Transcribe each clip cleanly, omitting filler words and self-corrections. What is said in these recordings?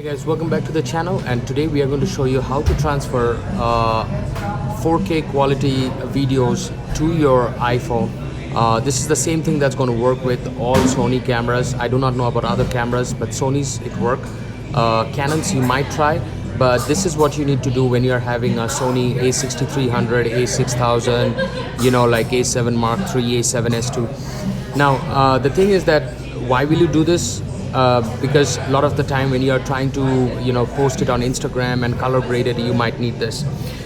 Hey guys, welcome back to the channel, and today we are going to show you how to transfer 4K quality videos to your iPhone. This is the same thing that's going to work with all Sony cameras. I do not know about other cameras, but Sony's it work. Canon's you might try, but this is what you need to do when you're having a Sony A6300, A6000, you know, like A7 Mark III, A7S II. Now, the thing is that why will you do this? Because a lot of the time when you are trying to post it on Instagram and color grade it, you might need this.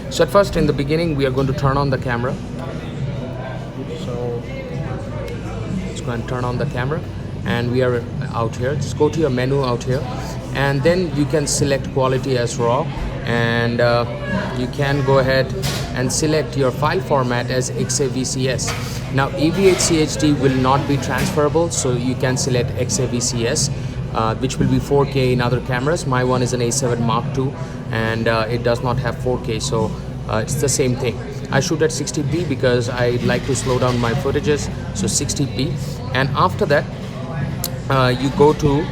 So at first, in the beginning, we are going to turn on the camera. So let's go and turn on the camera, and we are out here. Just go to your menu out here, and then you can select quality as RAW, and you can go ahead and select your file format as XAVCS. Now AVCHD will not be transferable, so you can select XAVCS, which will be 4K in other cameras. My one is an A7 Mark II, and it does not have 4K, so it's the same thing. I shoot at 60p because I like to slow down my footages, so 60p. And after that, you go to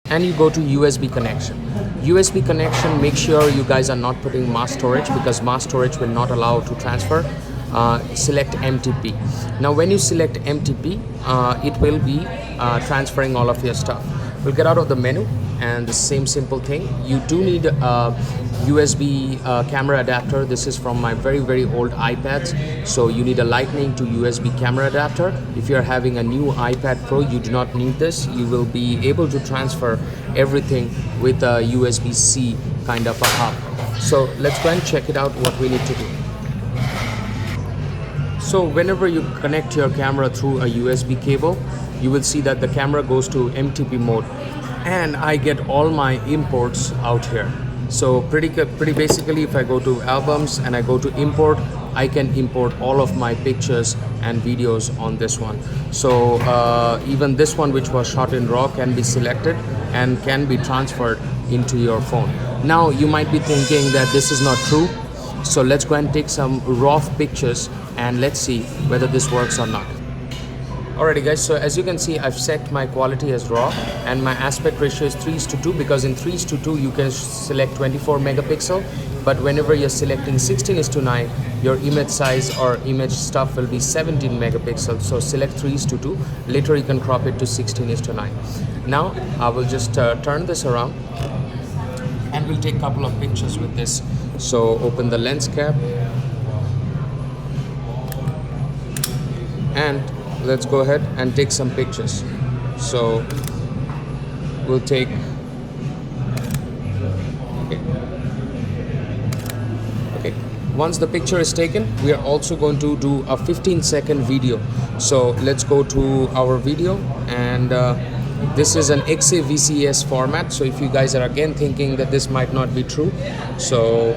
USB connection. USB connection, make sure you guys are not putting mass storage, because mass storage will not allow to transfer. Select MTP. Now when you select MTP, it will be transferring all of your stuff. We'll get out of the menu, and the same simple thing. You do need a USB camera adapter. This is from my very old iPads, so you need a lightning to USB camera adapter. If you're having a new iPad Pro, you do not need this. You will be able to transfer everything with a USB-C kind of a hub. So let's go and check it out what we need to do. So whenever you connect your camera through a USB cable, you will see that the camera goes to MTP mode, and I get all my imports out here. So pretty basically, if I go to albums and I go to import, I can import all of my pictures and videos on this one. So even this one, which was shot in RAW, can be selected and can be transferred into your phone. Now you might be thinking that this is not true, so let's go and take some RAW pictures and let's see whether this works or not. Alrighty guys, so as you can see, I've set my quality as RAW, and my aspect ratio is 3:2, because in 3:2 you can select 24 megapixel, but whenever you're selecting 16:9, your image size or image stuff will be 17 megapixels. So select 3:2. Later you can crop it to 16:9. Now I will just turn this around, and we'll take a couple of pictures with this. So open the lens cap, and let's go ahead and take some pictures. So we'll take okay. Once the picture is taken, we are also going to do a 15-second video. So let's go to our video, and this is an XAVCS format. So if you guys are again thinking that this might not be true, so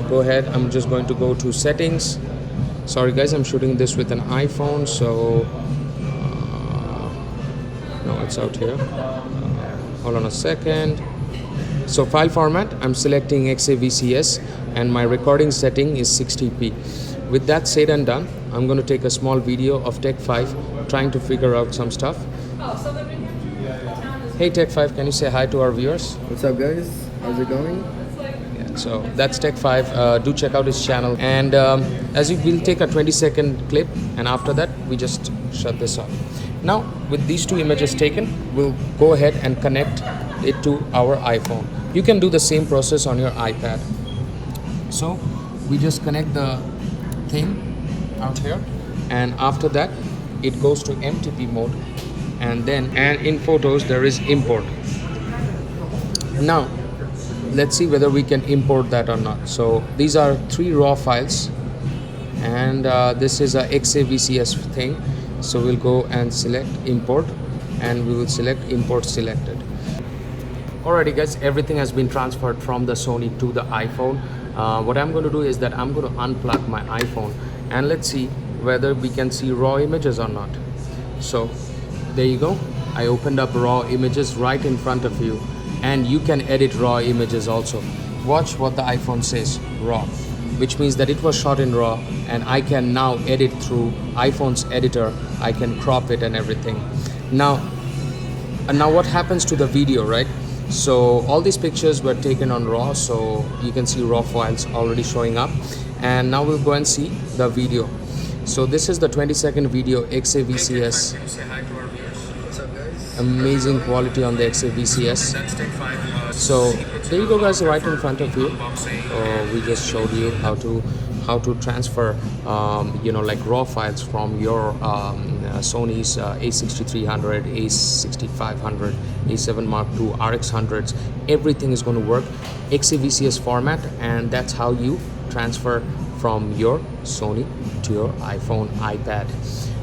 go ahead. I'm just going to go to settings. Sorry guys, I'm shooting this with an iPhone, so no, it's out here. Hold on a second. So file format, I'm selecting XAVCS, and my recording setting is 60p. With that said and done, I'm going to take a small video of Tech 5 trying to figure out some stuff. Hey Tech 5, can you say hi to our viewers? What's up guys? How's it going? So that's Tech 5. Do check out his channel, and as you will take a 20-second clip, and after that we just shut this off. Now with these two images taken, we'll go ahead and connect it to our iPhone. You can do the same process on your iPad. So we just connect the thing out here, and after that it goes to MTP mode, and in photos there is import. Now let's see whether we can import that or not. So these are 3 RAW files, and this is a XAVCS thing. So we'll go and select import, and we will select import selected. Alrighty guys, everything has been transferred from the Sony to the iPhone. What I'm going to do is that I'm going to unplug my iPhone, and let's see whether we can see RAW images or not. So there you go. I opened up RAW images right in front of you, and you can edit RAW images also. Watch what the iPhone says, RAW. which means that it was shot in RAW, and I can now edit through iPhone's editor. I can crop it and everything. Now what happens to the video, right? So all these pictures were taken on RAW, so you can see RAW files already showing up. And now we'll go and see the video. So this is the 20-second video, XAVCS. What's up, guys? Amazing quality on the XAVCS. So there you go, guys, right in front of you. We just showed you how to transfer like raw files from your Sony's A6300, A6500, A7 Mark II, RX100s. Everything is going to work XAVCS format, and that's how you transfer from your Sony to your iPhone, iPad.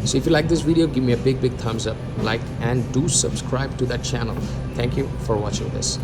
So if you like this video, give me a big thumbs up, like, and do subscribe to that channel. Thank you for watching this.